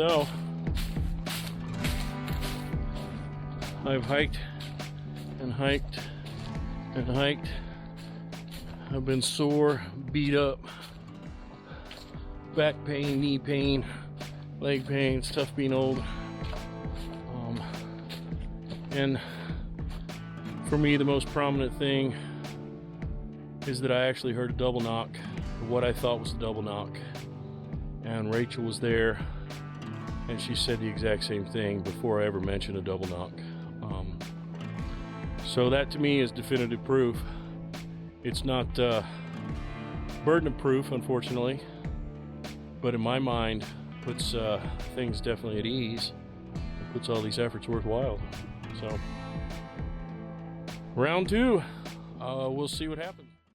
So I've hiked and hiked and hiked. I've been sore, beat up, back pain, knee pain, leg pain. It's tough being old. And for me, the most prominent thing is that I actually heard a double knock, what I thought was a double knock. And Rachel was there, and she said the exact same thing before I ever mentioned a double knock. So that to me is definitive proof. It's not burden of proof, unfortunately, but in my mind puts things definitely at ease. It puts all these efforts worthwhile. So round two, we'll see what happens.